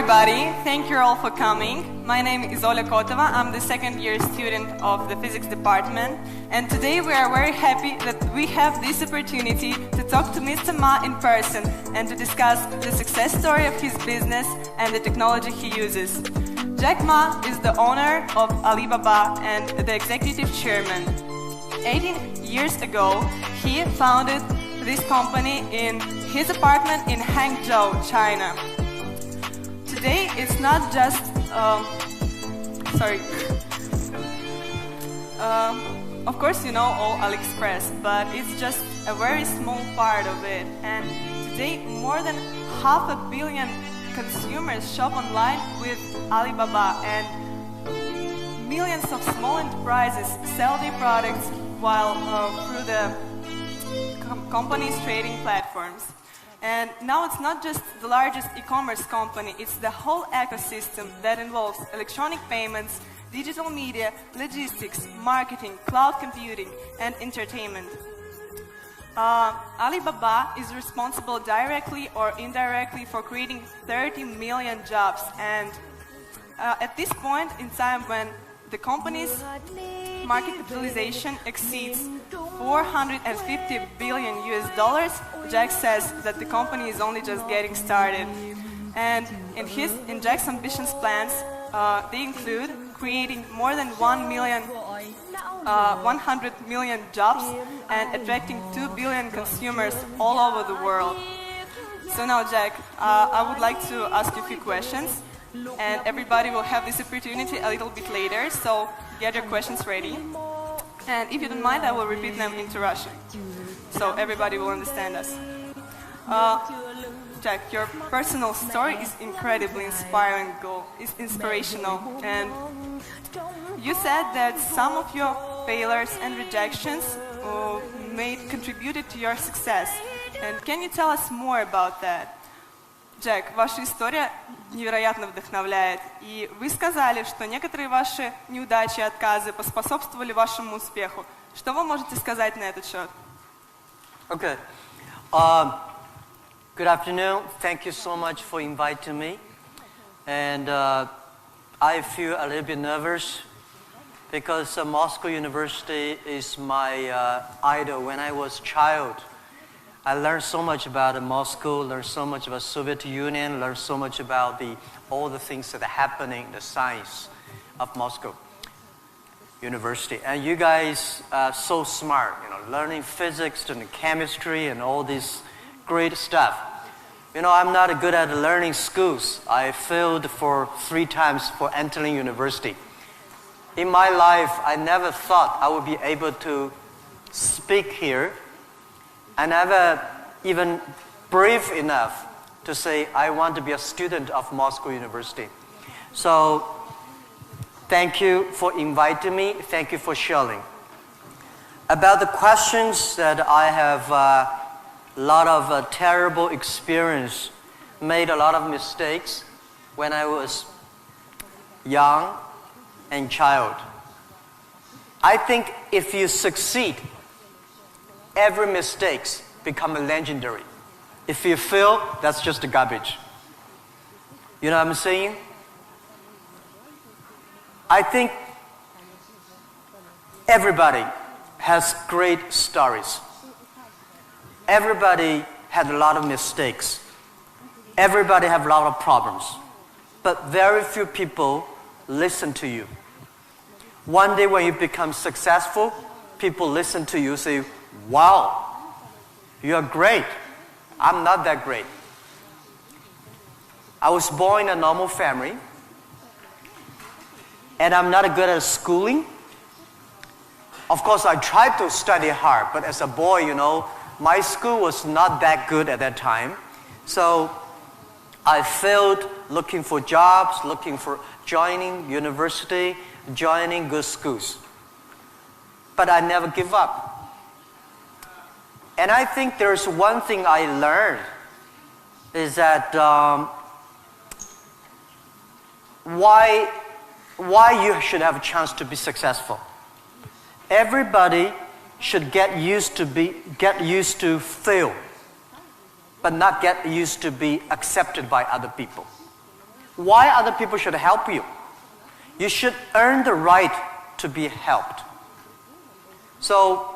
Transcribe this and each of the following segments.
everybody. Thank you all for coming. My name is Oля Kotova. I'm the second year student of the physics department. And today we are very happy that we have this opportunity to talk to Mr. Ma in person and to discuss the success story of his business and the technology he uses. Jack Ma is the owner of Alibaba and the executive chairman. 18 years ago, he founded this company in his apartment in Hangzhou, China. Today, it's not just, of course you know all AliExpress, but it's just a very small part of it. And today, more than 500 million consumers shop online with Alibaba, and millions of small enterprises sell their products while through the company's trading platforms. And now it's not just the largest e-commerce company, it's the whole ecosystem that involves electronic payments, digital media, logistics, marketing, cloud computing, and entertainment. Alibaba is responsible directly or indirectly for creating 30 million jobs, and at this point in time when the company's market capitalization exceeds 450 billion US dollars, Jack says that the company is only just getting started. And in Jack's ambitious plans, they include creating more than 100 million jobs and attracting 2 billion consumers all over the world. So now, Jack, I would like to ask you a few questions, and everybody will have this opportunity a little bit later, so get your questions ready. And if you don't mind, I will repeat them into Russian, so everybody will understand us. Jack, your personal story is incredibly inspirational, and you said that some of your failures and rejections contributed to your success. And can you tell us more about that? Джек, ваша история невероятно вдохновляет, и вы сказали, что некоторые ваши неудачи и отказы поспособствовали вашему успеху. Что вы можете сказать на этот счет? Okay. Good afternoon. Thank you so much for inviting me. And I feel a little bit nervous because Moscow University is my idol. When I was a child, I learned so much about Moscow, learned so much about Soviet Union, learned so much about all the things that are happening, the science of Moscow University. And you guys are so smart, learning physics and chemistry and all this great stuff. I'm not good at learning schools. I failed for 3 times for entering university. In my life, I never thought I would be able to speak here. I never even brave enough to say I want to be a student of Moscow University. So thank you for inviting me. Thank you for sharing. About the questions that I have a lot of terrible experience, made a lot of mistakes when I was young and child. I think if you succeed, every mistake becomes legendary. If you fail, that's just garbage. You know what I'm saying? I think everybody has great stories. Everybody had a lot of mistakes. Everybody have a lot of problems. But very few people listen to you. One day when you become successful, people listen to you, say, wow, you're great. I'm not that great. I was born in a normal family, and I'm not good at schooling. Of course, I tried to study hard, but as a boy, my school was not that good at that time. So I failed looking for jobs, looking for joining university, joining good schools. But I never give up. And I think there's one thing I learned is that why you should have a chance to be successful. Everybody should get used to fail, but not get used to be accepted by other people. Why other people should help you? You should earn the right to be helped. So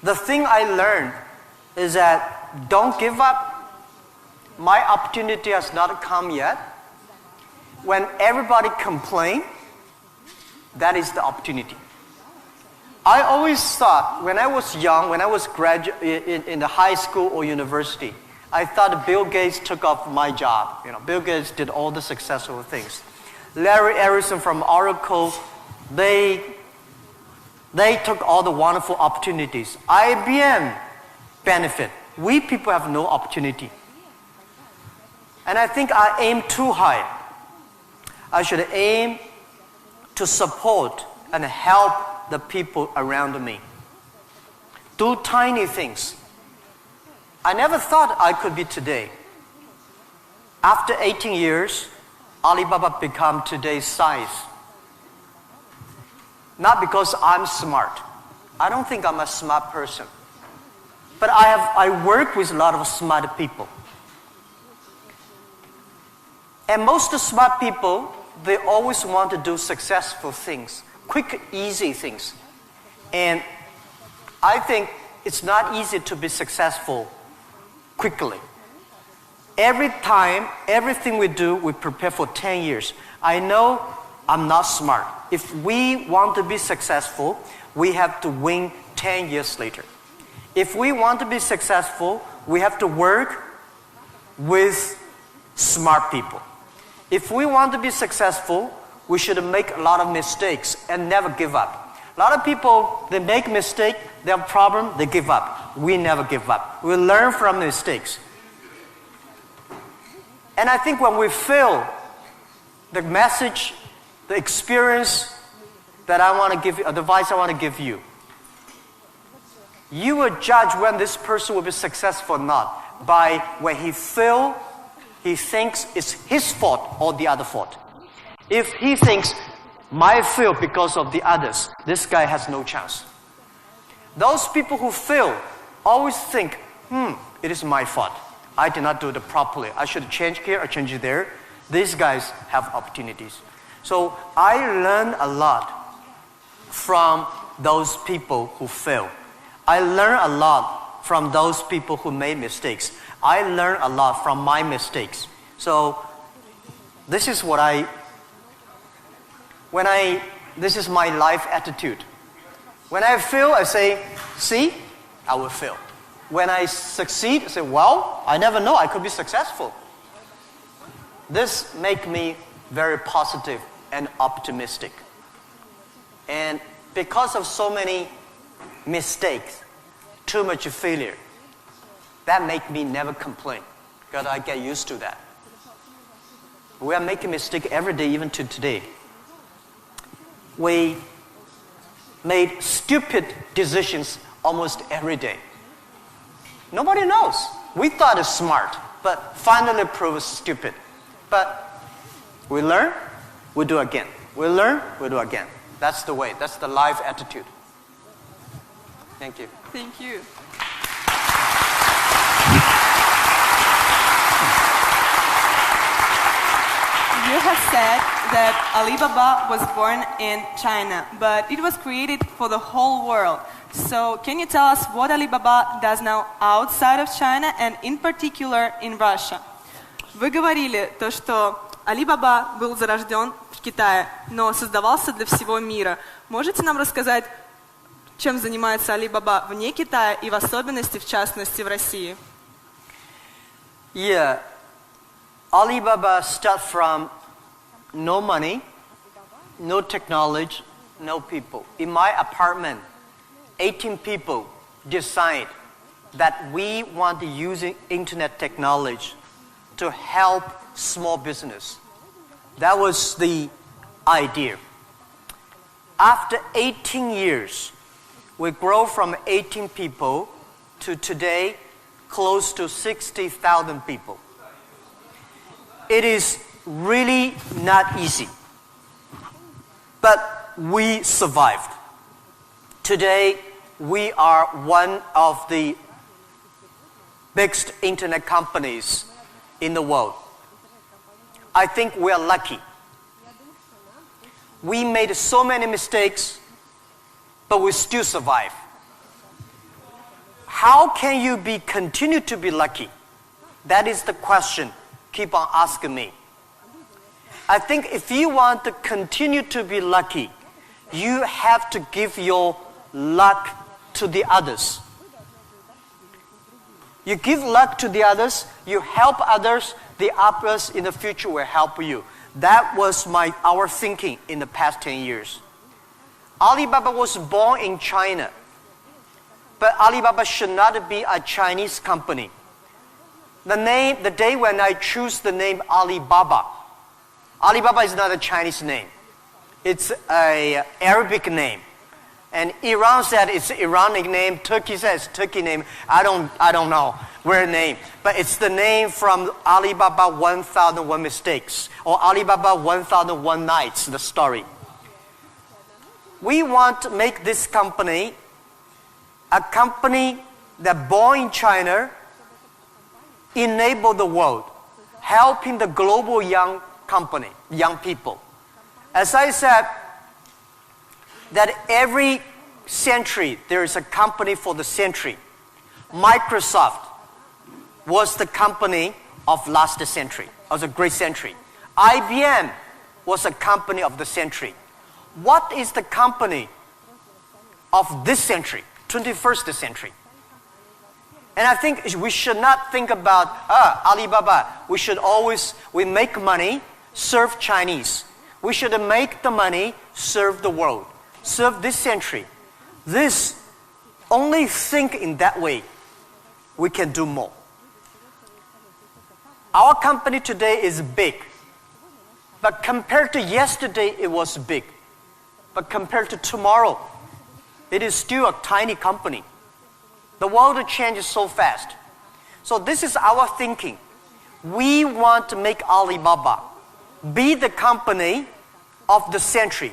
the thing I learned is that don't give up. My opportunity has not come yet. When everybody complains, that is the opportunity. I always thought when I was young, when I was in the high school or university, I thought Bill Gates took off my job. Bill Gates did all the successful things. Larry Ellison from Oracle, they took all the wonderful opportunities. IBM benefit. We people have no opportunity. And I think I aim too high. I should aim to support and help the people around me. Do tiny things. I never thought I could be today. After 18 years, Alibaba become today's size. Not because I'm smart. I don't think I'm a smart person. But I work with a lot of smart people. And most smart people, they always want to do successful things, quick, easy things. And I think it's not easy to be successful quickly. Every time, everything we do, we prepare for 10 years. I know I'm not smart. If we want to be successful, we have to win 10 years later. If we want to be successful, we have to work with smart people. If we want to be successful, we should make a lot of mistakes and never give up. A lot of people, they make mistakes, they have a problem, they give up. We never give up. We learn from mistakes. And I think when we fail, the message, the experience that I want to give you, advice I want to give you, you will judge when this person will be successful or not by when he fails, he thinks it's his fault or the other fault. If he thinks, my fail because of the others, this guy has no chance. Those people who fail always think, it is my fault. I did not do it properly. I should change here or change there. These guys have opportunities. So I learned a lot from those people who fail. I learned a lot from those people who made mistakes. I learned a lot from my mistakes. So this is this is my life attitude. When I fail, I say, see, I will fail. When I succeed, I say, well, I never know, I could be successful. This makes me very positive and optimistic. And because of so many mistakes, too much failure, that makes me never complain, because I get used to that. We are making mistakes every day, even to today. We made stupid decisions almost every day. Nobody knows. We thought it's smart, but finally proved stupid. But we learn, we do again. We learn, we do again. That's the way. That's the life attitude. Thank you. Thank you. You have said that Alibaba was born in China, but it was created for the whole world. So can you tell us what Alibaba does now outside of China and in particular in Russia? Вы говорили то, что Alibaba был зарожден в Китае, но создавался для всего мира. Можете нам рассказать, чем занимается Alibaba вне Китая и в особенности, в частности, в России? Yeah. Alibaba started from no money, no technology, no people. In my apartment, 18 people decide that we want to use internet technology to help small business. That was the idea. After 18 years, we grow from 18 people to today close to 60,000 people. It is really not easy, but we survived. Today, we are one of the biggest internet companies in the world. I think we are lucky. We made so many mistakes, but we still survive. How can you continue to be lucky? That is the question. Keep on asking me. I think if you want to continue to be lucky, you have to give your luck to the others. You give luck to the others, you help others, the others in the future will help you. That was our thinking in the past 10 years. Alibaba was born in China, but Alibaba should not be a Chinese company. The day when I choose the name Alibaba, Alibaba is not a Chinese name. It's an Arabic name. And Iran said it's Iranic name. Turkey says Turkey name. I don't know where name. But it's the name from Alibaba 1001 Mistakes or Alibaba 1001 Nights, the story. We want to make this company a company that born in China, enable the world, helping the global young people. As I said, that every century there is a company for the century. Microsoft was the company of last century, of a great century. IBM was a company of the century. What is the company of this century, 21st century? And I think we should not think about Alibaba. We make money, serve Chinese. We should make the money, serve the world, serve this century. Only think in that way, we can do more. Our company today is big, but compared to yesterday, it was big. But compared to tomorrow, it is still a tiny company. The world changes so fast. So this is our thinking. We want to make Alibaba be the company of the century.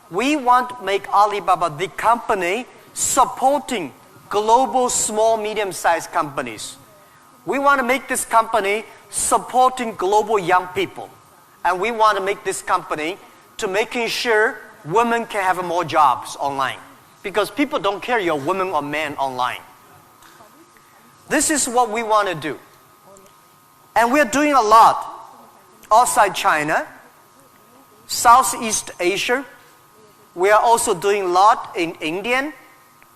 We want to make Alibaba the company supporting global small, medium-sized companies. We want to make this company supporting global young people. And we want to make this company to making sure women can have more jobs online. Because people don't care you're a woman or man online. This is what we want to do. And we're doing a lot outside China, Southeast Asia. We are also doing a lot in India.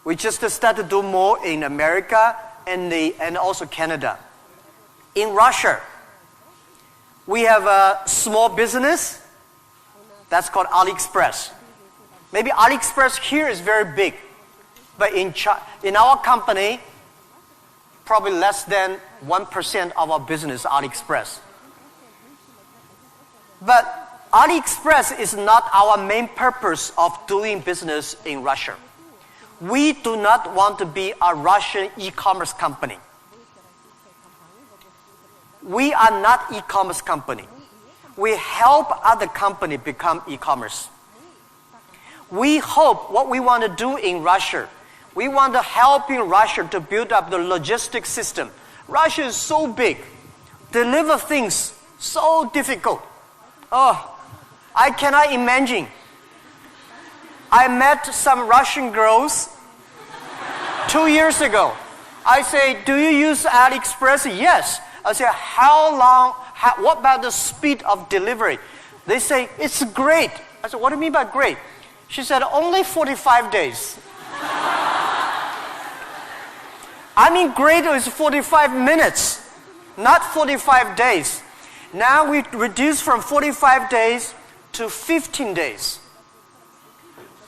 We just started to do more in America and also Canada. In Russia, we have a small business that's called AliExpress. Maybe AliExpress here is very big, but in our company, probably less than 1% of our business is AliExpress. But AliExpress is not our main purpose of doing business in Russia. We do not want to be a Russian e-commerce company. We are not e-commerce company. We help other companies become e-commerce. We hope what we want to do in Russia, we want to help in Russia to build up the logistics system. Russia is so big. Deliver things so difficult. Oh, I cannot imagine. I met some Russian girls 2 years ago. I say, do you use AliExpress? Yes. I say, what about the speed of delivery? They say, it's great. I said, what do you mean by great? She said, only 45 days. I mean, great is 45 minutes, not 45 days. Now we reduce from 45 days to 15 days.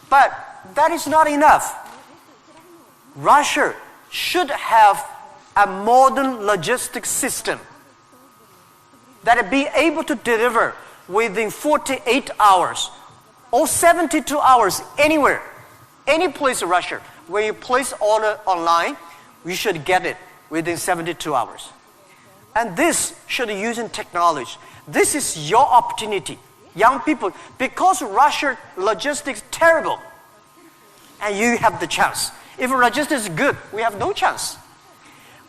But that is not enough. Russia should have a modern logistics system that be able to deliver within 48 hours or 72 hours anywhere, any place in Russia. Where you place order online, you should get it within 72 hours. And this should be using technology. This is your opportunity, young people, because Russia logistics is terrible, and you have the chance. If logistics is good, we have no chance.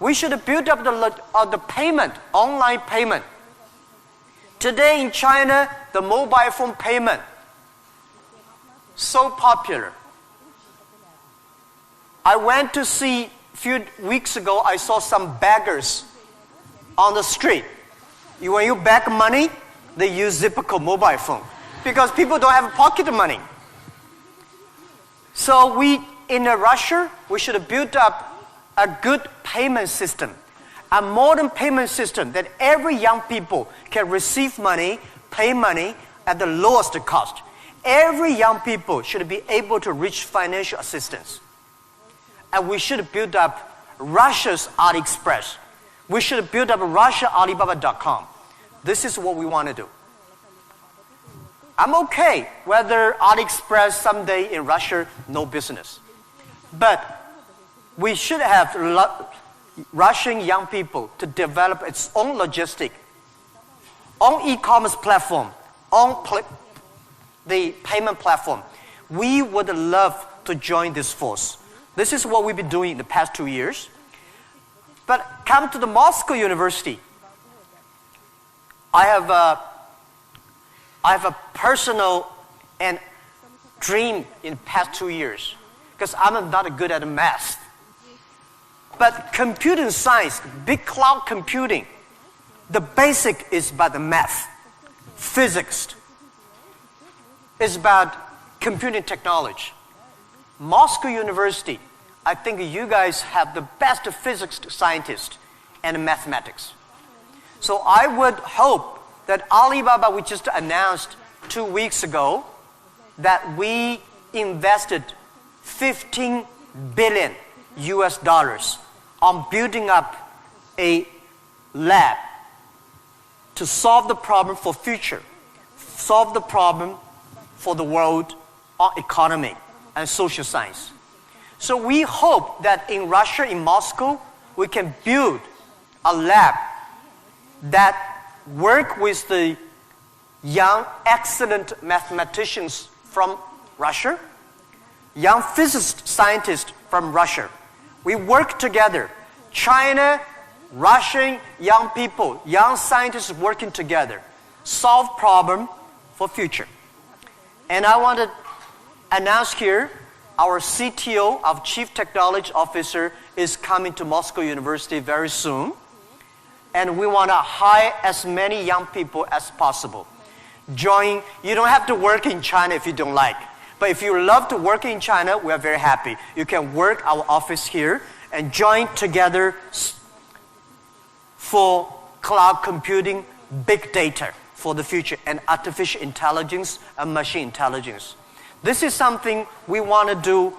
We should build up the payment, online payment. Today in China, the mobile phone payment, so popular. I went to see, a few weeks ago, I saw some beggars on the street. When you beg money, they use Zipco mobile phone because people don't have pocket money. So in Russia, we should build up a good payment system, a modern payment system that every young people can receive money, pay money at the lowest cost. Every young people should be able to reach financial assistance. And we should build up Russia's AliExpress. We should build up Russia Alibaba.com. This is what we want to do. I'm okay whether AliExpress someday in Russia, no business. But we should have Russian young people to develop its own logistic, own e-commerce platform, the payment platform. We would love to join this force. This is what we've been doing in the past 2 years. But come to the Moscow University. I have a personal and dream in the past 2 years because I'm not good at math. But computing science, big cloud computing, the basic is about the math. Physics is about computing technology. Moscow University, I think you guys have the best physics scientists and mathematics. So I would hope that Alibaba, we just announced 2 weeks ago, that we invested $15 billion on building up a lab to solve the problem for future, solve the problem for the world economy and social science. So we hope that in Russia, in Moscow, we can build a lab that work with the young, excellent mathematicians from Russia, young physicist scientists from Russia. We work together. China, Russian young people, young scientists working together, solve problem for future. And I want to announce here, our CTO, our Chief Technology Officer, is coming to Moscow University very soon. And we want to hire as many young people as possible. Join, you don't have to work in China if you don't like. But if you love to work in China, we are very happy. You can work our office here and join together for cloud computing, big data for the future, and artificial intelligence and machine intelligence. This is something we want to do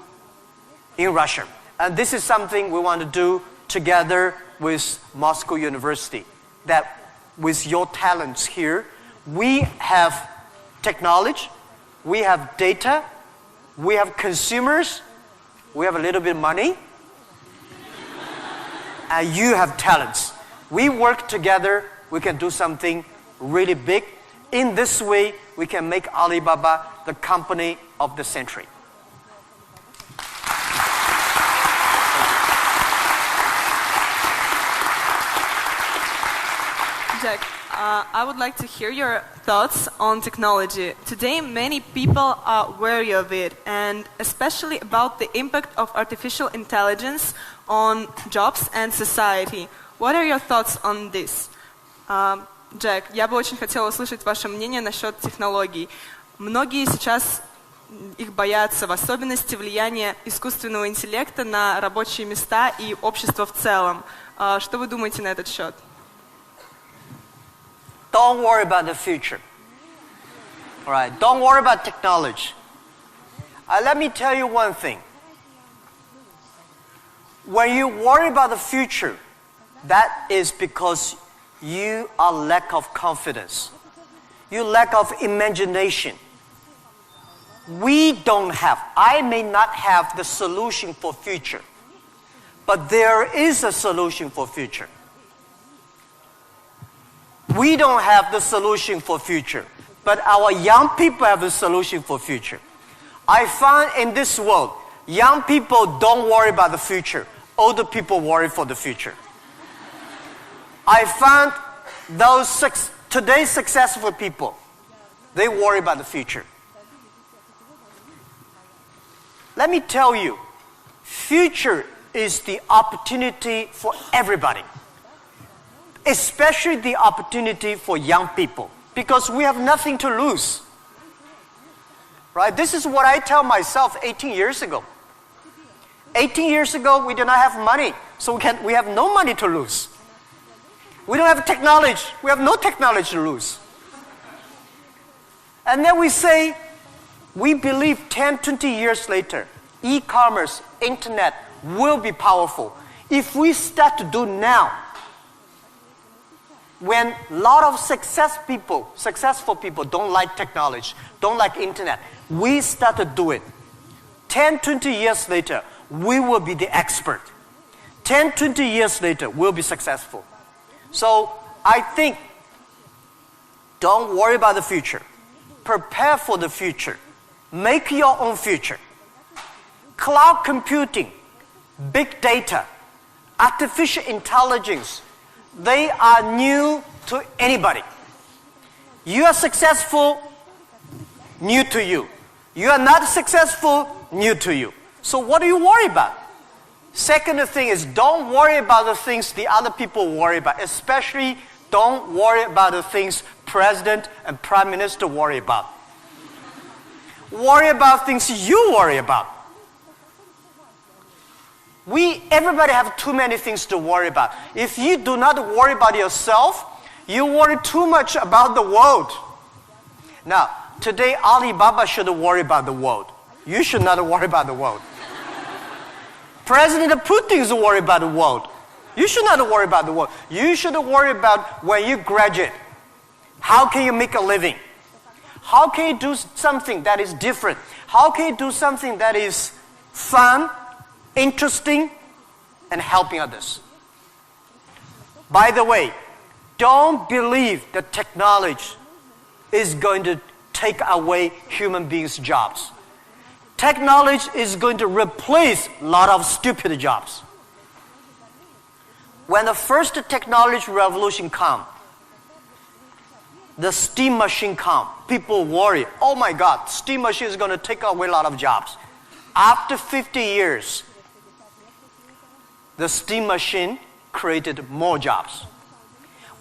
in Russia. And this is something we want to do together with Moscow University. That with your talents here, we have technology, we have data, we have consumers, we have a little bit of money, and you have talents. We work together, we can do something really big. In this way, we can make Alibaba the company of the century. Jack, I would like to hear your thoughts on technology. Today, many people are wary of it, and especially about the impact of artificial intelligence on jobs and society. What are your thoughts on this? Джек, я бы очень хотела услышать ваше мнение насчет технологий. Многие сейчас их боятся, в особенности влияния искусственного интеллекта на рабочие места и общество в целом. Что вы думаете на этот счет? Don't worry about the future. All right, don't worry about technology. Let me tell you one thing. When you worry about the future, that is because you are lack of confidence. You lack of imagination. We don't have, I may not have the solution for future, but there is a solution for future. We don't have the solution for future, but our young people have the solution for future. I find in this world, young people don't worry about the future. Older people worry for the future. I found those today's successful people, they worry about the future. Let me tell you, future is the opportunity for everybody, especially the opportunity for young people, because we have nothing to lose. Right? This is what I tell myself 18 years ago. 18 years ago, we did not have money, so we have no money to lose. We don't have technology. We have no technology to lose. And then we say, we believe 10, 20 years later, e-commerce, internet will be powerful. If we start to do now, when a lot of successful people don't like technology, don't like internet, we start to do it. 10, 20 years later, we will be the expert. 10, 20 years later, we'll be successful. So I think, don't worry about the future. Prepare for the future. Make your own future. Cloud computing, big data, artificial intelligence, they are new to anybody. You are successful, new to you. You are not successful, new to you. So what do you worry about? Second thing is, don't worry about the things the other people worry about. Especially, don't worry about the things President and Prime Minister worry about. Worry about things you worry about. Everybody have too many things to worry about. If you do not worry about yourself, you worry too much about the world. Now, today Alibaba should worry about the world. You should not worry about the world. President Putin is worried about the world. You should not worry about the world. You should worry about when you graduate. How can you make a living? How can you do something that is different? How can you do something that is fun, interesting, and helping others? By the way, don't believe that technology is going to take away human beings' jobs. Technology is going to replace a lot of stupid jobs. When the first technology revolution comes, the steam machine comes, people worry, oh my God, steam machine is going to take away a lot of jobs. After 50 years, the steam machine created more jobs.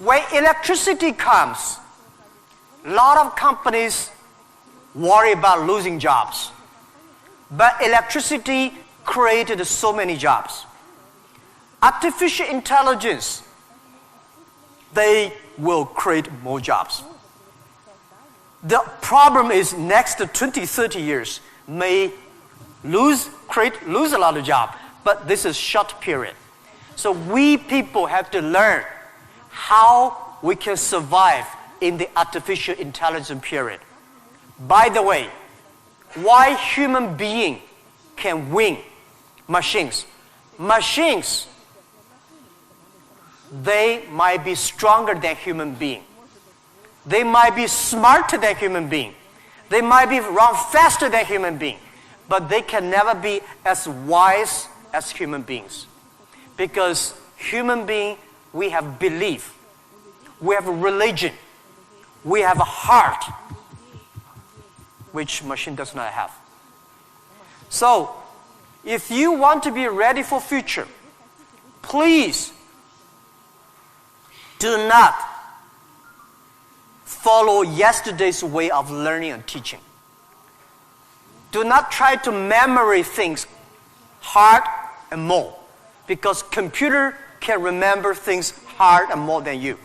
When electricity comes, a lot of companies worry about losing jobs. But electricity created so many jobs. Artificial intelligence, they will create more jobs. The problem is next 20, 30 years may lose a lot of jobs, but this is short period. So we people have to learn how we can survive in the artificial intelligence period. By the way, why human being can win machines? Machines, they might be stronger than human being. They might be smarter than human being. They might be run faster than human being. But they can never be as wise as human beings. Because human being, we have belief. We have a religion. We have a heart, which machine does not have. So, if you want to be ready for future, please do not follow yesterday's way of learning and teaching. Do not try to memorize things hard and more, because computer can remember things hard and more than you.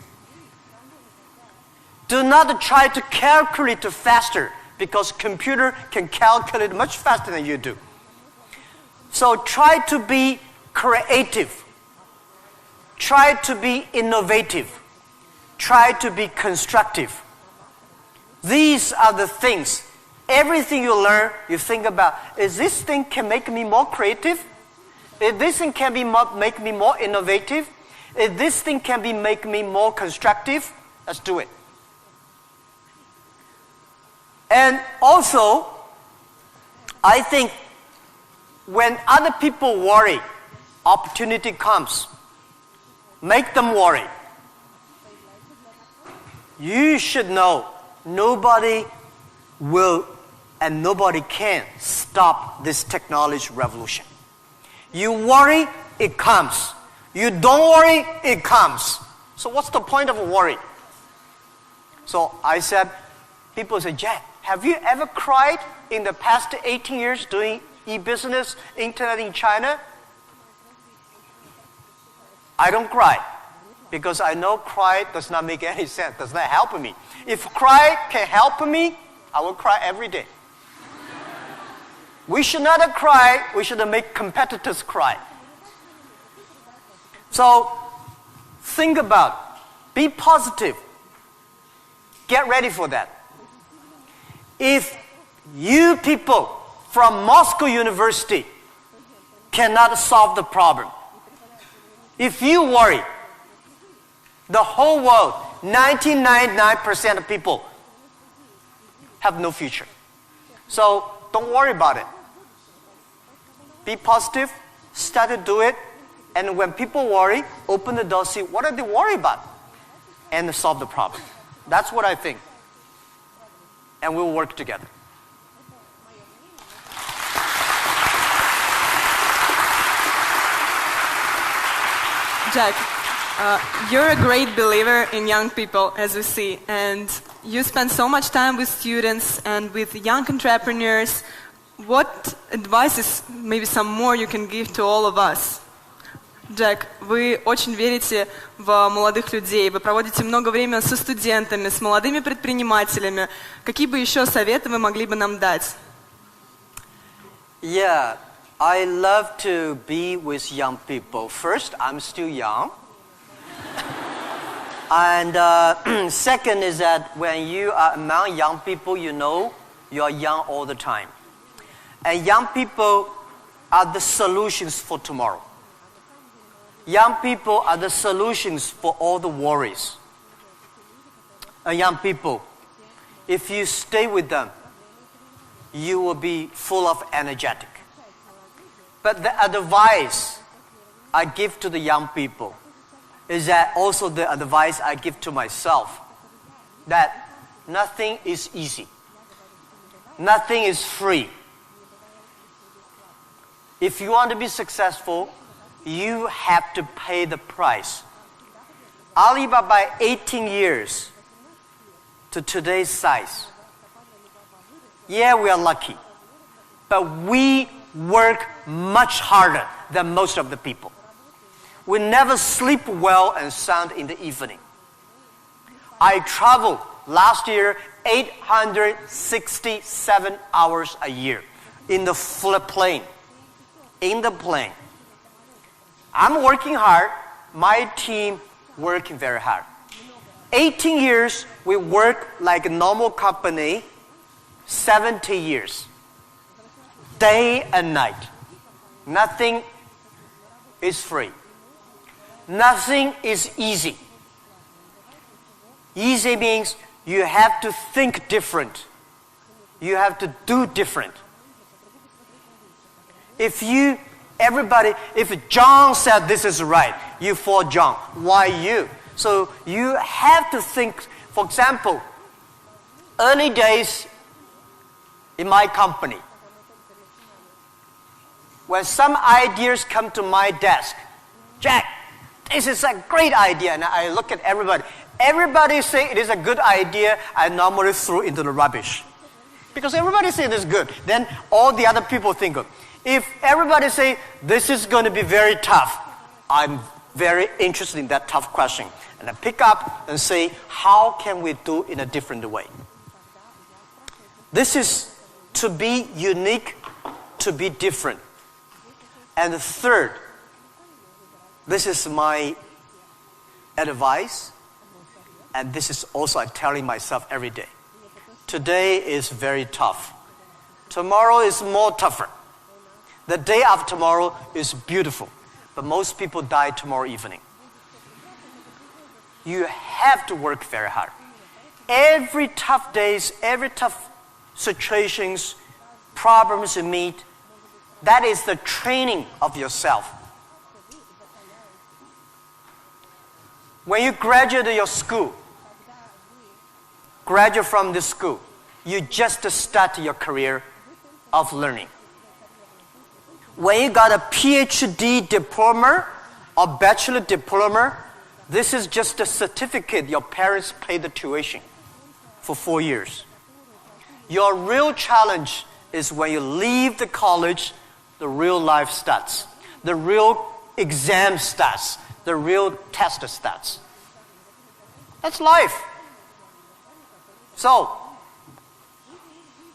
Do not try to calculate faster, because computer can calculate much faster than you do. So try to be creative. Try to be innovative. Try to be constructive. These are the things. Everything you learn, you think about, is this thing can make me more creative? If this thing can make me more innovative? If this thing can make me more constructive? Let's do it. And also, I think when other people worry, opportunity comes. Make them worry. you should know nobody will and nobody can stop this technology revolution. You worry, it comes. You don't worry, it comes. So what's the point of worry? So I said, people say, Jack, have you ever cried in the past 18 years doing e-business, internet in China? I don't cry because I know cry does not make any sense, does not help me. If cry can help me, I will cry every day. We should not cry, we should make competitors cry. So think about, be positive. Get ready for that. If you people from Moscow University cannot solve the problem, if you worry, the whole world, 99.9% of people have no future. So don't worry about it. Be positive, start to do it, and when people worry, open the door, see what are they worried about, and solve the problem. That's what I think. And we'll work together. Jack, you're a great believer in young people, as we see, and you spend so much time with students and with young entrepreneurs. What advices, maybe some more, you can give to all of us? Джек, вы очень верите в молодых людей, вы проводите много времени со студентами, с молодыми предпринимателями. Какие бы еще советы вы могли бы нам дать? Yeah, I love to be with young people. First, I'm still young. And second is that when you are among young people, you know you are young all the time. And young people are the solutions for tomorrow. Young people are the solutions for all the worries. And young people, if you stay with them, you will be full of energetic. But the advice I give to the young people is that also the advice I give to myself, that nothing is easy. Nothing is free. If you want to be successful, you have to pay the price. Alibaba, 18 years to today's size. Yeah, we are lucky, but we work much harder than most of the people. We never sleep well and sound in the evening. I traveled last year 867 hours a year in the plane. In the plane. I'm working hard, my team working very hard. 18 years, we work like a normal company, 70 years. Day and night. Nothing is free. Nothing is easy. Easy means you have to think different. You have to do different. If John said this is right, you follow John. Why you? So you have to think, for example, early days in my company, when some ideas come to my desk, Jack, this is a great idea, and I look at everybody. Everybody say it is a good idea, I normally throw into the rubbish. Because everybody say it is good, then all the other people think of. If everybody say, this is going to be very tough, I'm very interested in that tough question. And I pick up and say, how can we do in a different way? This is to be unique, to be different. And third, this is my advice, and this is also I'm telling myself every day. Today is very tough. Tomorrow is more tougher. The day after tomorrow is beautiful, but most people die tomorrow evening. You have to work very hard. Every tough days, every tough situations, problems you meet, that is the training of yourself. When you graduate your school, graduate from this school, you just start your career of learning. When you got a PhD diploma or bachelor diploma, this is just a certificate your parents paid the tuition for 4 years. Your real challenge is when you leave the college, the real life starts. The real exam starts. The real test starts. That's life. So,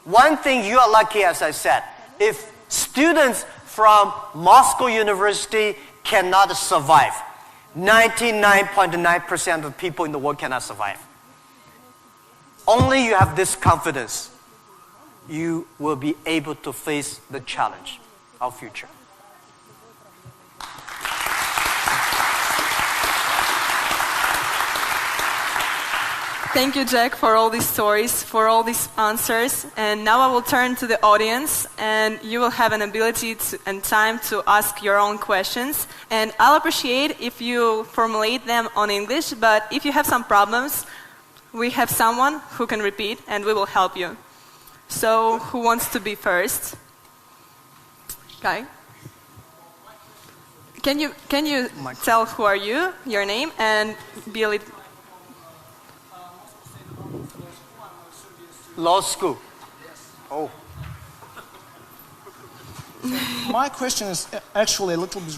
one thing you are lucky, as I said, if students from Moscow University cannot survive, 99.9% of people in the world cannot survive. Only you have this confidence, you will be able to face the challenge of future. Thank you, Jack, for all these stories, for all these answers. And now I will turn to the audience, and you will have an ability and time to ask your own questions. And I'll appreciate if you formulate them on English, but if you have some problems, we have someone who can repeat, and we will help you. So, who wants to be first? Guy? Can you tell who are you, your name, and be a little... Law school. Oh. My question is actually a little bit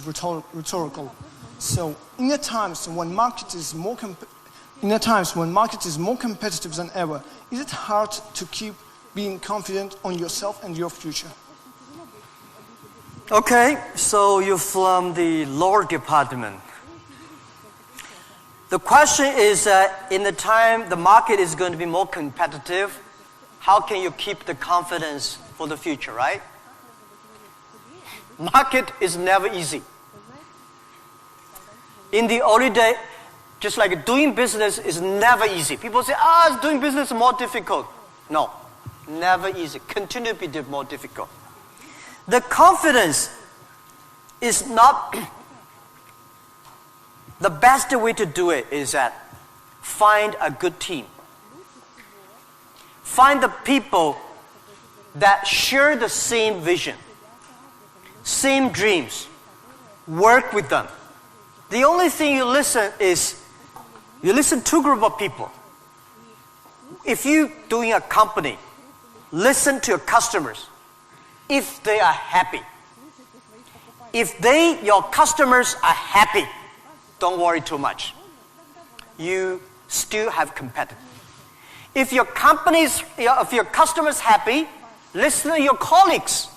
rhetorical. So, in the times when market is more competitive than ever, is it hard to keep being confident on yourself and your future? Okay, so you're from the law department. The question is, in the time the market is going to be more competitive, how can you keep the confidence for the future, right? Market is never easy. In the early day, just like doing business is never easy. People say, doing business is more difficult. No, never easy. Continue to be more difficult. The confidence is not... The best way to do it is that find a good team. Find the people that share the same vision, same dreams. Work with them. The only thing you listen to a group of people. If you're doing a company, listen to your customers. If they are happy. If your customers are happy, don't worry too much. You still have competitors. If your customers happy, listen to your colleagues,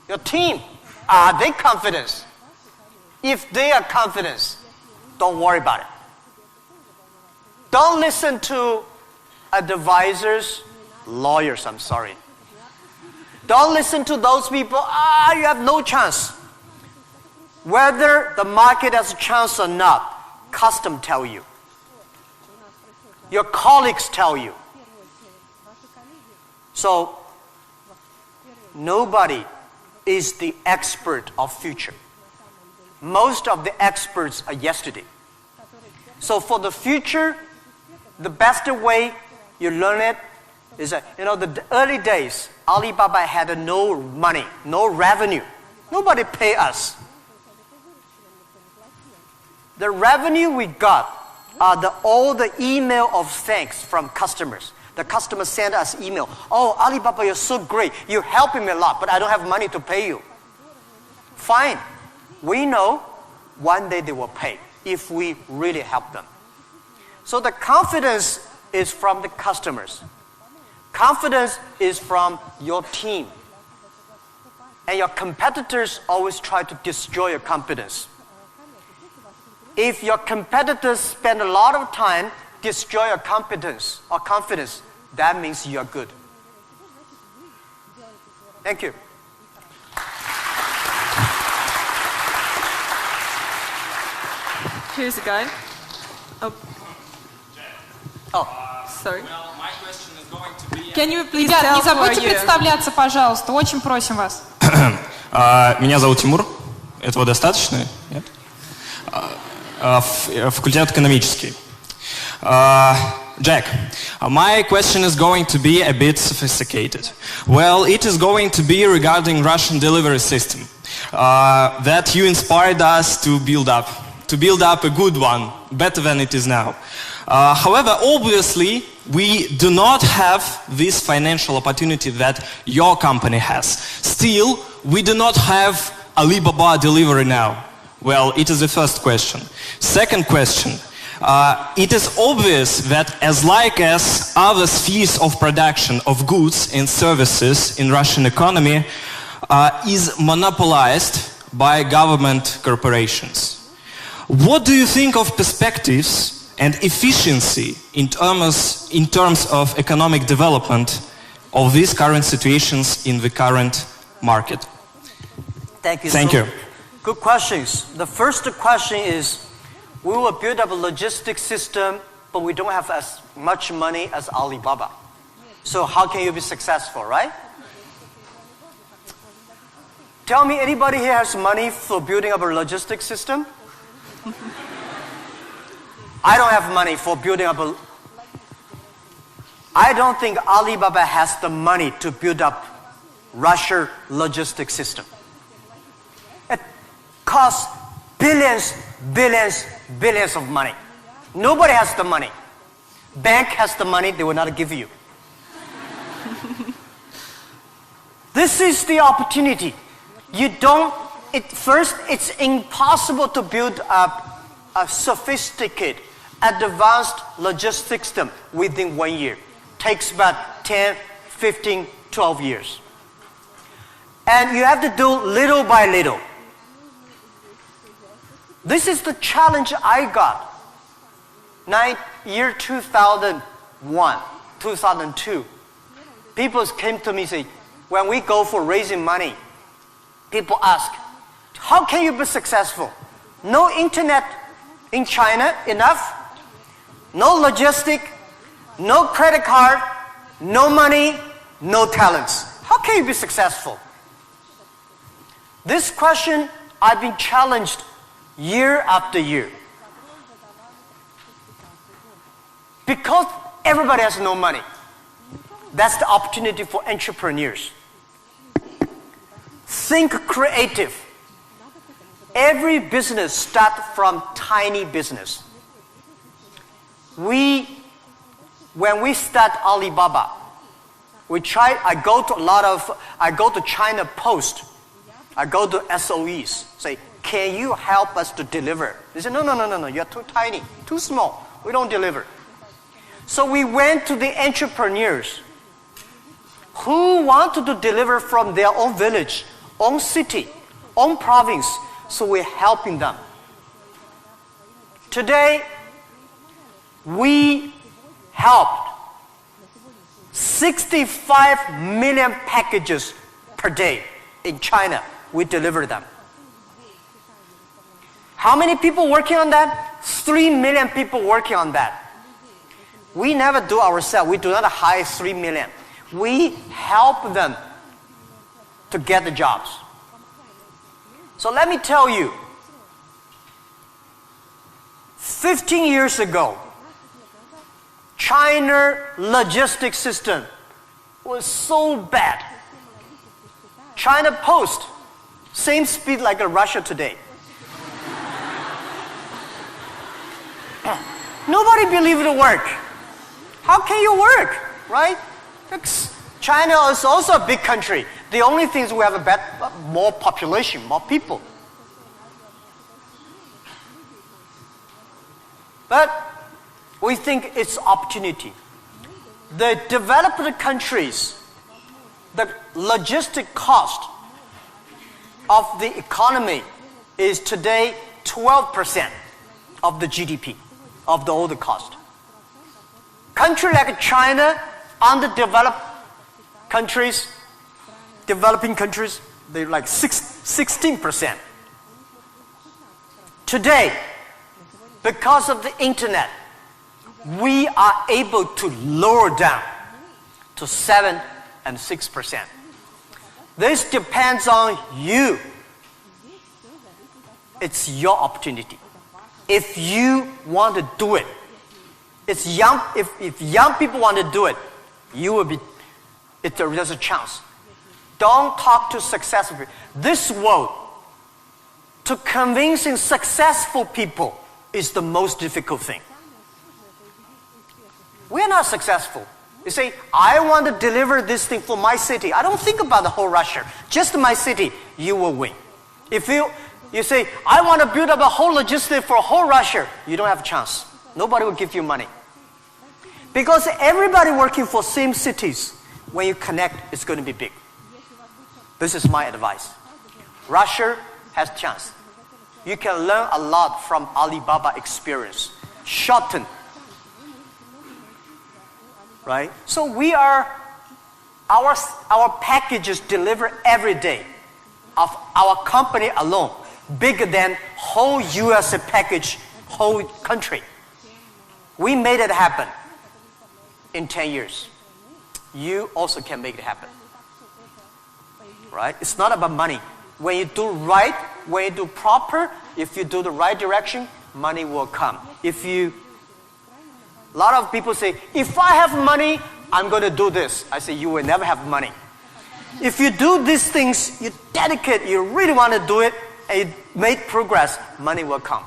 your team. Are they confident? If they are confident, don't worry about it. Don't listen to advisors, lawyers, I'm sorry. Don't listen to those people, you have no chance. Whether the market has a chance or not, custom tell you. Your colleagues tell you. So, nobody is the expert of future. Most of the experts are yesterday. So for the future, the best way you learn it is that, the early days, Alibaba had no money, no revenue. Nobody pay us. The revenue we got are all the email of thanks from customers. The customers send us email. Oh, Alibaba, you're so great. You're helping me a lot, but I don't have money to pay you. Fine. We know one day they will pay if we really help them. So the confidence is from the customers. Confidence is from your team. And your competitors always try to destroy your confidence. If your competitors spend a lot of time destroy your competence or confidence, that means you are good. Thank you. Here's a guy. Sorry. Well, my question is going to be... Can you please Ребят, tell не who are забудьте you? представляться, пожалуйста. Очень просим вас. Меня зовут Тимур. Этого достаточно? Нет? Факультет экономический. Jack, my question is going to be a bit sophisticated. Well, it is going to be regarding Russian delivery system that you inspired us to build up a good one, better than it is now. However, obviously, we do not have this financial opportunity that your company has. Still, we do not have Alibaba delivery now. Well, it is the first question. Second question. It is obvious that as other spheres of production of goods and services in Russian economy is monopolized by government corporations. What do you think of perspectives and efficiency in terms of economic development of these current situations in the current market? Thank you. Good questions. The first question is, we will build up a logistics system, but we don't have as much money as Alibaba. So how can you be successful, right? Tell me, anybody here has money for building up a logistics system? I don't have money for building up I don't think Alibaba has the money to build up Russia logistics system. It costs billions of money. Nobody has the money. Bank has the money, they will not give you. This is the opportunity. First, it's impossible to build up a sophisticated, advanced logistics system within 1 year. Takes about 10, 15, 12 years. And you have to do little by little. This is the challenge I got. Year 2001, 2002. People came to me and say, when we go for raising money, people ask, how can you be successful? No internet in China enough, no logistic, no credit card, no money, no talents. How can you be successful? This question I've been challenged year after year. Because everybody has no money. That's the opportunity for entrepreneurs. Think creative. Every business starts from tiny business. When we start Alibaba, I go to China Post. I go to SOEs, say, can you help us to deliver? They say, no, you're too tiny, too small. We don't deliver. So we went to the entrepreneurs who wanted to deliver from their own village, own city, own province. So we're helping them. Today, we helped 65 million packages per day in China. We deliver them. How many people working on that? 3 million people working on that. We never do ourselves. We do not hire 3 million. We help them to get the jobs. So let me tell you, 15 years ago, China logistics system was so bad. China Post, same speed like Russia today. Nobody believed it would work. How can you work, right? China is also a big country. The only thing is we have more population, more people. But we think it's opportunity. The developed countries, the logistic cost of the economy is today 12% of the GDP, of the older cost. Country like China, underdeveloped countries, developing countries, they're like 16%. Today, because of the internet, we are able to lower down to 7 and 6%. This depends on you. It's your opportunity. If you want to do it, It's young. If young people want to do it, there's a chance. Don't talk to successful people. This world, to convincing successful people is the most difficult thing. We're not successful. You say, I want to deliver this thing for my city. I don't think about the whole Russia. Just my city, you will win. If you say, I want to build up a whole logistic for whole Russia, you don't have a chance. Nobody will give you money. Because everybody working for same cities, when you connect, it's going to be big. This is my advice. Russia has chance. You can learn a lot from Alibaba experience. Shorten. Right? So our packages deliver every day of our company alone, bigger than whole US package, whole country. We made it happen in 10 years. You also can make it happen. Right? It's not about money. When you do right, when you do proper, if you do the right direction, money will come. A lot of people say, if I have money, I'm going to do this. I say, you will never have money. If you do these things, you dedicate, you really want to do it, and you make progress, money will come.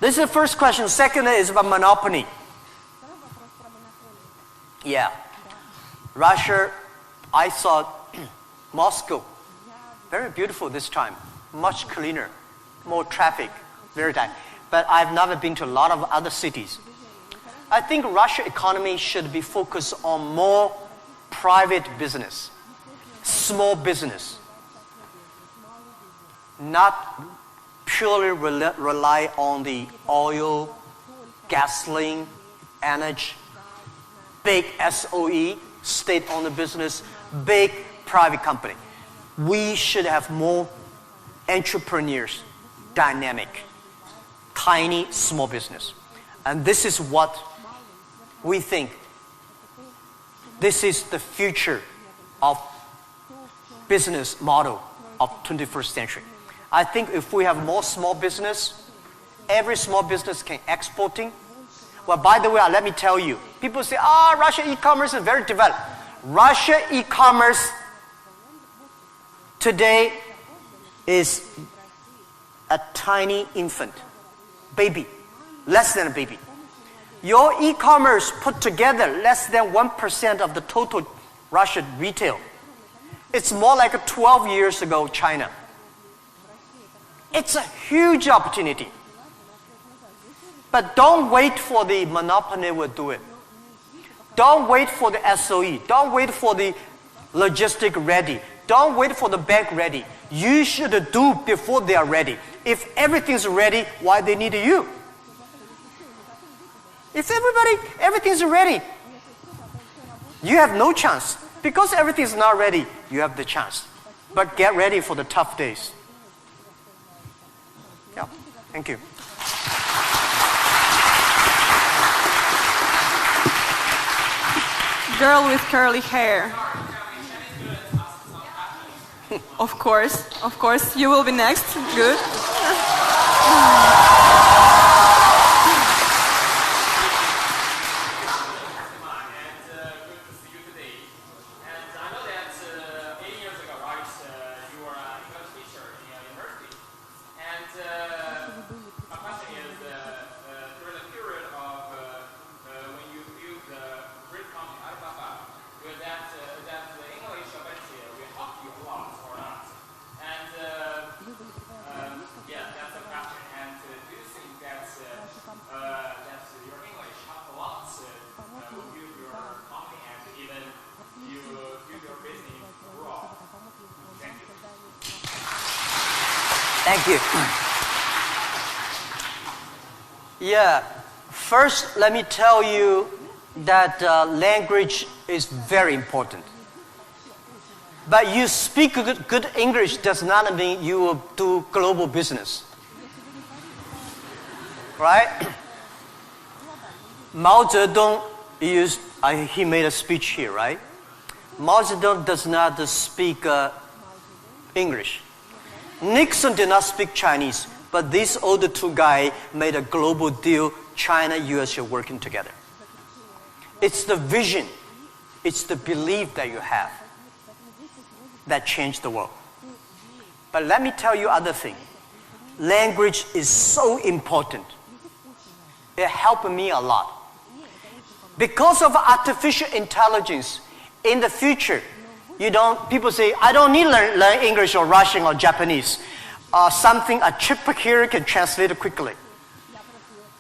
This is the first question. Second is about monopoly. Yeah. Russia, I saw Moscow. Very beautiful this time. Much cleaner. More traffic. Very tight. But I've never been to a lot of other cities. I think Russia economy should be focused on more private business, small business, not purely rely on the oil, gasoline, energy, big SOE, state-owned business, big private company. We should have more entrepreneurs, dynamic, tiny, small business. And this is what we think. This is the future of business model of 21st century. I think if we have more small business, every small business can exporting. Well, by the way, let me tell you, people say, Russia e-commerce is very developed. Russia e-commerce today is a tiny infant, baby, less than a baby. Your e-commerce put together less than 1% of the total Russian retail. It's more like 12 years ago China. It's a huge opportunity. But don't wait for the monopoly will do it. Don't wait for the SOE. Don't wait for the logistic ready. Don't wait for the bank ready. You should do before they are ready. If everything's ready, why they need you? If everything's ready, you have no chance. Because everything's not ready, you have the chance. But get ready for the tough days. Yeah, thank you. Girl with curly hair. Of course, you will be next. Good. Thank you. Yeah, first let me tell you that language is very important. But you speak good English does not mean you will do global business. Right? Mao Zedong he made a speech here, right? Mao Zedong does not speak English. Nixon did not speak Chinese, But these older two guys made a global deal, China, US are working together. It's the vision, it's the belief that you have that changed the world. But let me tell you other thing. Language is so important. It helped me a lot. Because of artificial intelligence, in the future, people say, I don't need to learn English or Russian or Japanese. Something, a chip here can translate it quickly.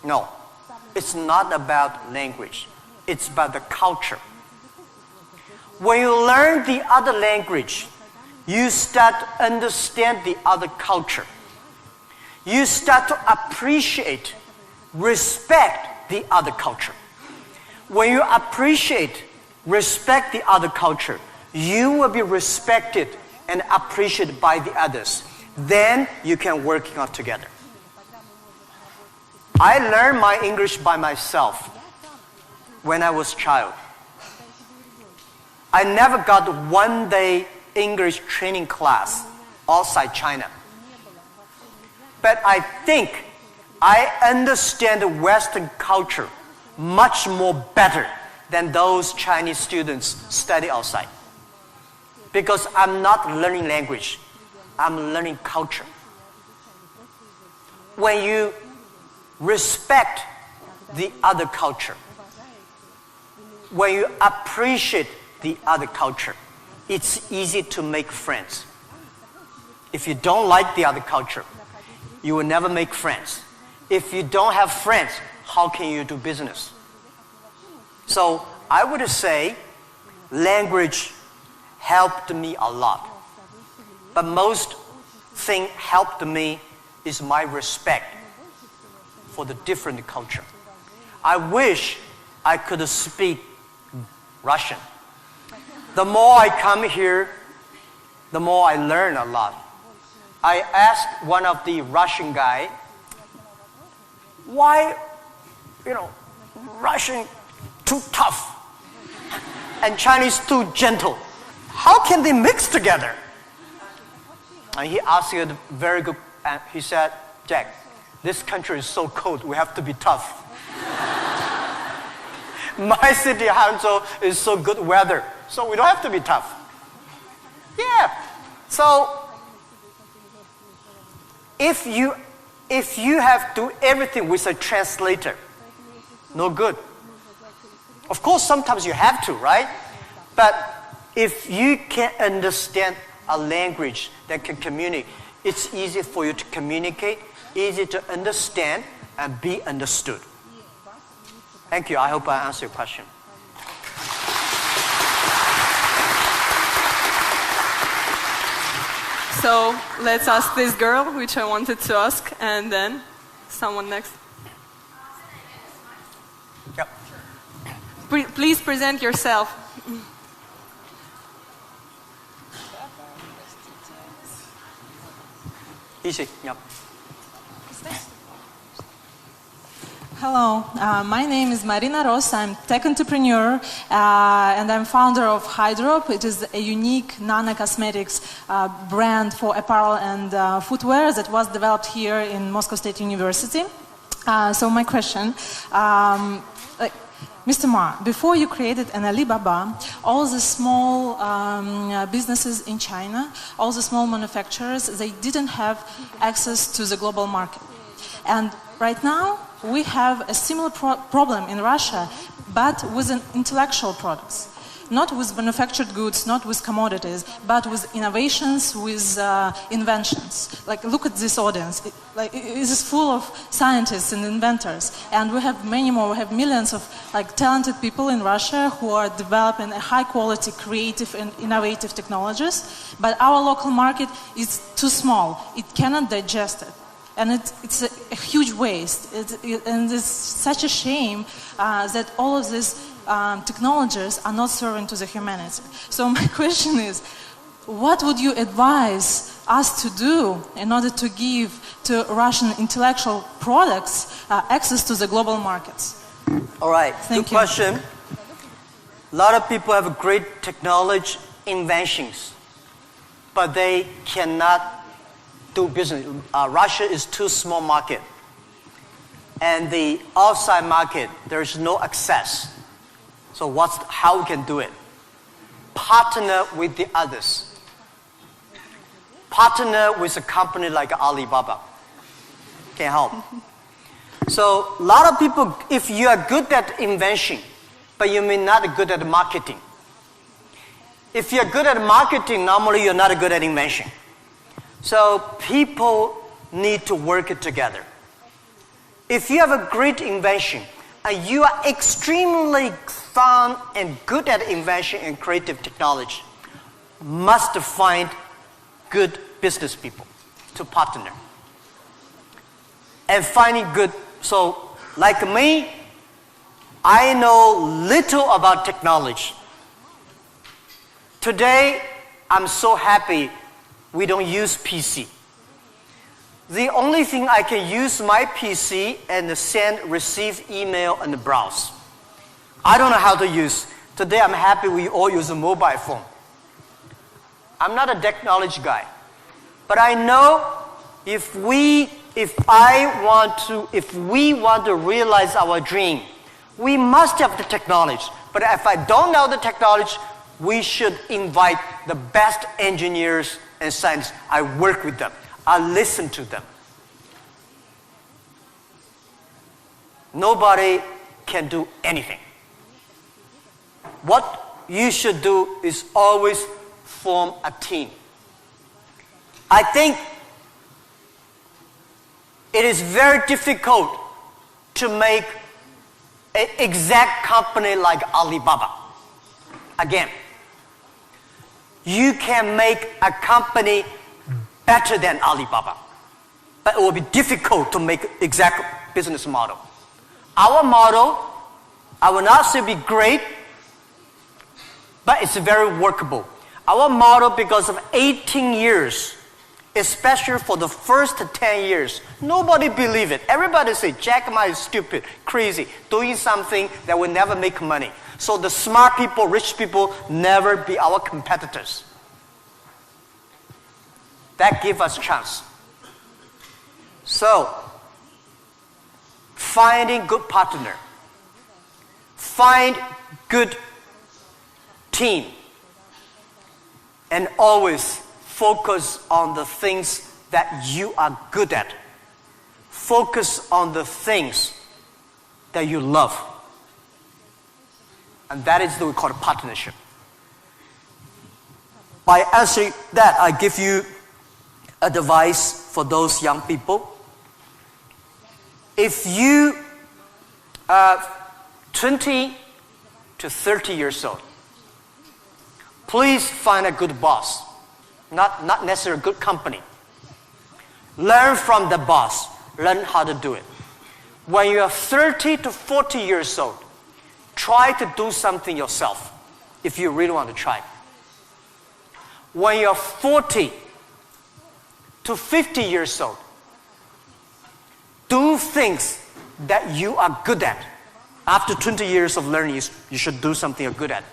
No, it's not about language. It's about the culture. When you learn the other language, you start to understand the other culture. You start to appreciate, respect the other culture. When you appreciate, respect the other culture, you will be respected and appreciated by the others. Then you can work out together. I learned my English by myself when I was a child. I never got one day English training class outside China. But I think I understand the Western culture much more better than those Chinese students study outside. Because I'm not learning language, I'm learning culture. When you respect the other culture, when you appreciate the other culture, it's easy to make friends. If you don't like the other culture, you will never make friends. If you don't have friends, how can you do business? So I would say language helped me a lot. But most thing helped me is my respect for the different culture. I wish I could speak Russian. The more I come here, the more I learn a lot. I asked one of the Russian guy, why, Russian too tough and Chinese too gentle? How can they mix together? And he asked me a very good, and he said, Jack, this country is so cold, we have to be tough. My city, Hangzhou, is so good weather, so we don't have to be tough. Yeah. So if you have to do everything with a translator, no good. Of course, sometimes you have to, right? But if you can understand a language that can communicate, it's easy for you to communicate, easy to understand, and be understood. Thank you. I hope I answered your question. So let's ask this girl, which I wanted to ask, and then someone next. Yep. Please present yourself. Easy. Yep. Hello, my name is Marina Ross. I'm tech entrepreneur and I'm founder of Hydrop. It is a unique nano-cosmetics brand for apparel and footwear that was developed here in Moscow State University. So my question, Mr. Ma, before you created an Alibaba, all the small businesses in China, all the small manufacturers, they didn't have access to the global market. And right now, we have a similar problem in Russia, but with intellectual products. Not with manufactured goods, not with commodities, but with innovations, with inventions. Like, look at this audience. It is full of scientists and inventors. And we have many more. We have millions of talented people in Russia who are developing high-quality, creative, and innovative technologies. But our local market is too small. It cannot digest it. And it's a huge waste. And it's such a shame that all of these technologies are not serving to the humanity. So my question is, what would you advise us to do in order to give to Russian intellectual products access to the global markets? All right, Thank good you. question. A lot of people have great technology inventions, but they cannot do business. Russia is too small market. And the outside market, there's no access. So how we can do it? Partner with the others. Partner with a company like Alibaba. Can help. So a lot of people, if you are good at invention, but you may not be good at marketing. If you're good at marketing, normally you're not good at invention. So people need to work together. If you have a great invention and you are extremely fun and good at invention and creative technology, must find good business people to partner. And finding good, so like me, I know little about technology. Today, I'm so happy we don't use PC. The only thing I can use my PC and receive email and browse. I don't know how to use. Today I'm happy we all use a mobile phone. I'm not a technology guy. But I know if we want to realize our dream, we must have the technology. But if I don't know the technology, we should invite the best engineers and scientists. I work with them. I listen to them. Nobody can do anything. What you should do is always form a team. I think it is very difficult to make an exact company like Alibaba. Again, you can make a company better than Alibaba, but it will be difficult to make exact business model. Our model, I will not say be great, but it's very workable. Our model, because of 18 years, especially for the first 10 years, nobody believe it. Everybody say, Jack Ma is stupid, crazy, doing something that will never make money. So the smart people, rich people, never be our competitors. That give us chance. So, finding good partner, find good team, and always focus on the things that you are good at. Focus on the things that you love. And that is what we call a partnership. By answering that, I give you advice for those young people. If you are 20 to 30 years old, please find a good boss, not necessarily a good company. Learn from the boss. Learn how to do it. When you are 30 to 40 years old, try to do something yourself if you really want to try. When you are 40 to 50 years old, do things that you are good at. After 20 years of learning, you should do something you're good at.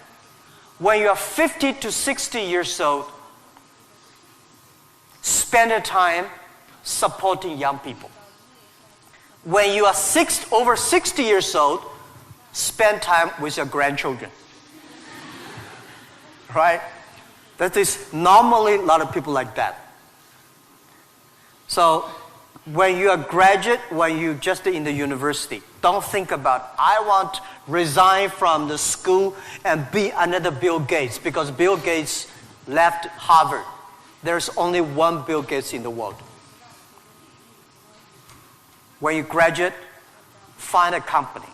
When you are 50 to 60 years old, spend your time supporting young people. When you are over 60 years old, spend time with your grandchildren. Right? That is normally a lot of people like that. So when you are graduate, when you just in the university, don't think about, I want to resign from the school and be another Bill Gates, because Bill Gates left Harvard. There's only one Bill Gates in the world. When you graduate, find a company.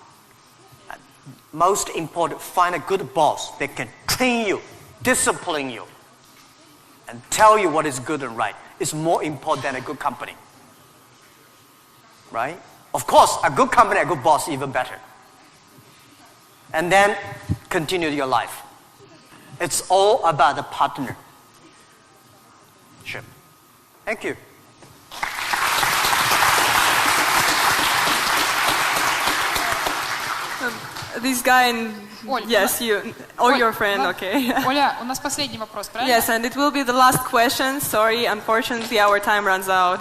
Most important, find a good boss that can train you, discipline you, and tell you what is good and right. It's more important than a good company. Right? Of course, a good company, a good boss, even better. And then continue your life. It's all about the partnership. Thank you. This guy in... Yes, you... Or your friend, okay. Оля, у нас последний вопрос, правильно? Yes, and it will be the last question. Sorry, unfortunately our time runs out.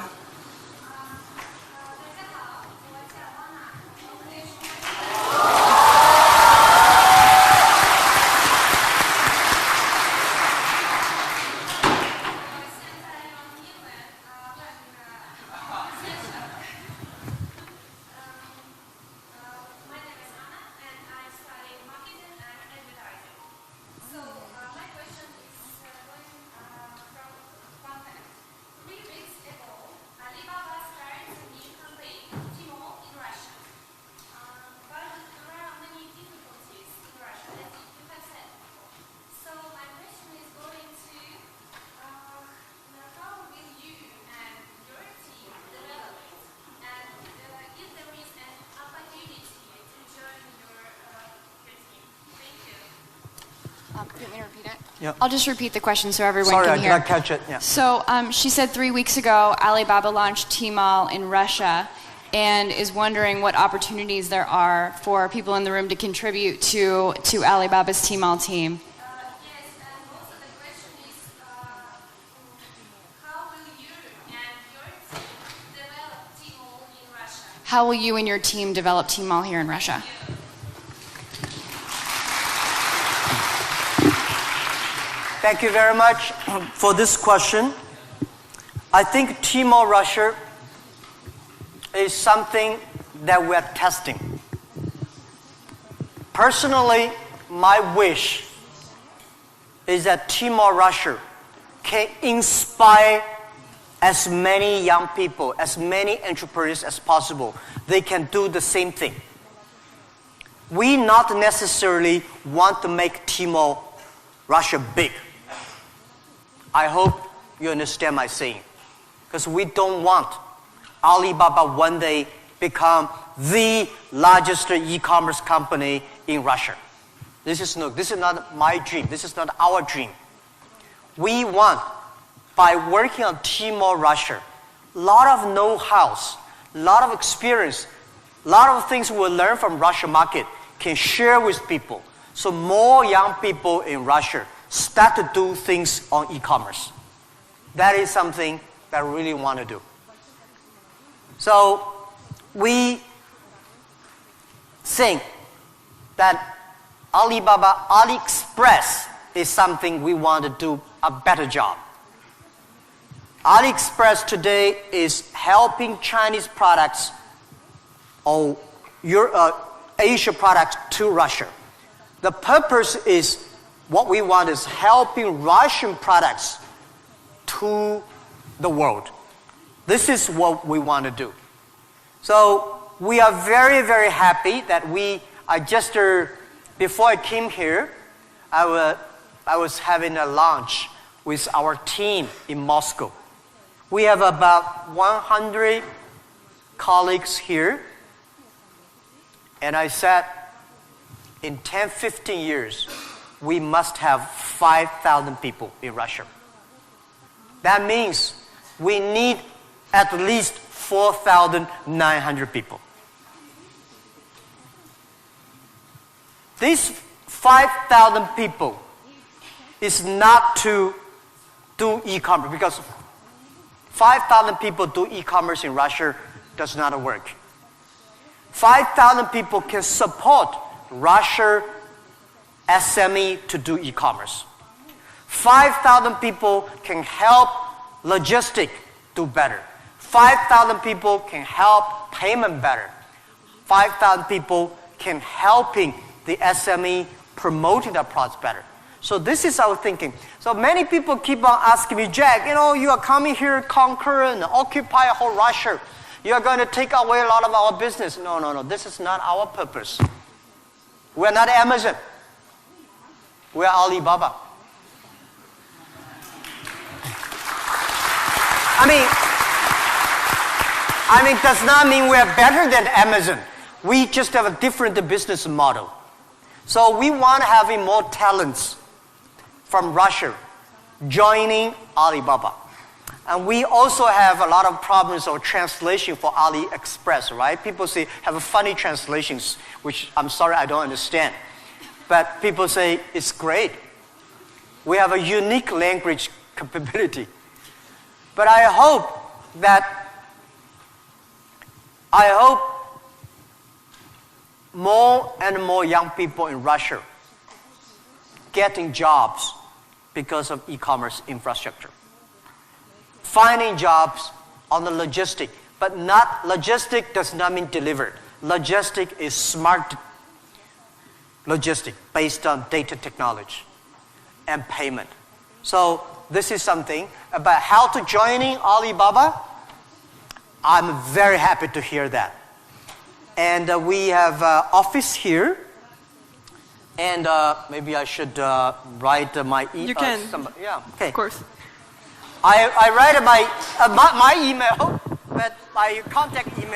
You want me to repeat it? Yeah. I'll just repeat the question so everyone Sorry, can I hear. did not catch it. Yeah. So she said 3 weeks ago Alibaba launched Tmall in Russia and is wondering what opportunities there are for people in the room to contribute to Alibaba's Tmall team. Yes, and also the question is, how will you and your team develop Tmall in Russia? How will you and your team develop Tmall here in Russia? Thank you very much for this question. I think Tmall Russia is something that we're testing. Personally, my wish is that Tmall Russia can inspire as many young people, as many entrepreneurs as possible. They can do the same thing. We not necessarily want to make Tmall Russia big. I hope you understand my saying. Because we don't want Alibaba one day become the largest e-commerce company in Russia. This is not my dream. This is not our dream. We want, by working on Tmall Russia, a lot of know-hows, a lot of experience, a lot of things we'll learn from Russia market can share with people. So more young people in Russia start to do things on e-commerce. That is something that I really want to do. So we think that Alibaba AliExpress is something we want to do a better job. AliExpress today is helping Chinese products or Asia products to Russia. The purpose is what we want is helping Russian products to the world. This is what we want to do. So we are very, very happy that before I came here, I was having a lunch with our team in Moscow. We have about 100 colleagues here. And I said, in 10, 15 years, we must have 5,000 people in Russia. That means we need at least 4,900 people. These 5,000 people is not to do e-commerce, because 5,000 people do e-commerce in Russia does not work. 5,000 people can support Russia SME to do e-commerce. 5,000 people can help logistics do better. 5,000 people can help payment better. 5,000 people can helping the SME promoting their products better. So this is our thinking. So many people keep on asking me, Jack, you are coming here, conquer and occupy whole Russia. You are going to take away a lot of our business. No. This is not our purpose. We are not Amazon. We are Alibaba. I mean, does not mean we are better than Amazon. We just have a different business model. So we want to have more talents from Russia joining Alibaba. And we also have a lot of problems of translation for AliExpress, right? People say have funny translations, which I'm sorry I don't understand. but people say it's great. We have a unique language capability. But I hope more and more young people in Russia getting jobs because of e-commerce infrastructure. Finding jobs on the logistic, but not logistic does not mean delivered. Logistic is smart logistic based on data technology and payment. So this is something about how to joining Alibaba. I'm very happy to hear that. And we have office here. And maybe I should write my email. You can. Yeah, okay. Of course. I write my email, but my contact email.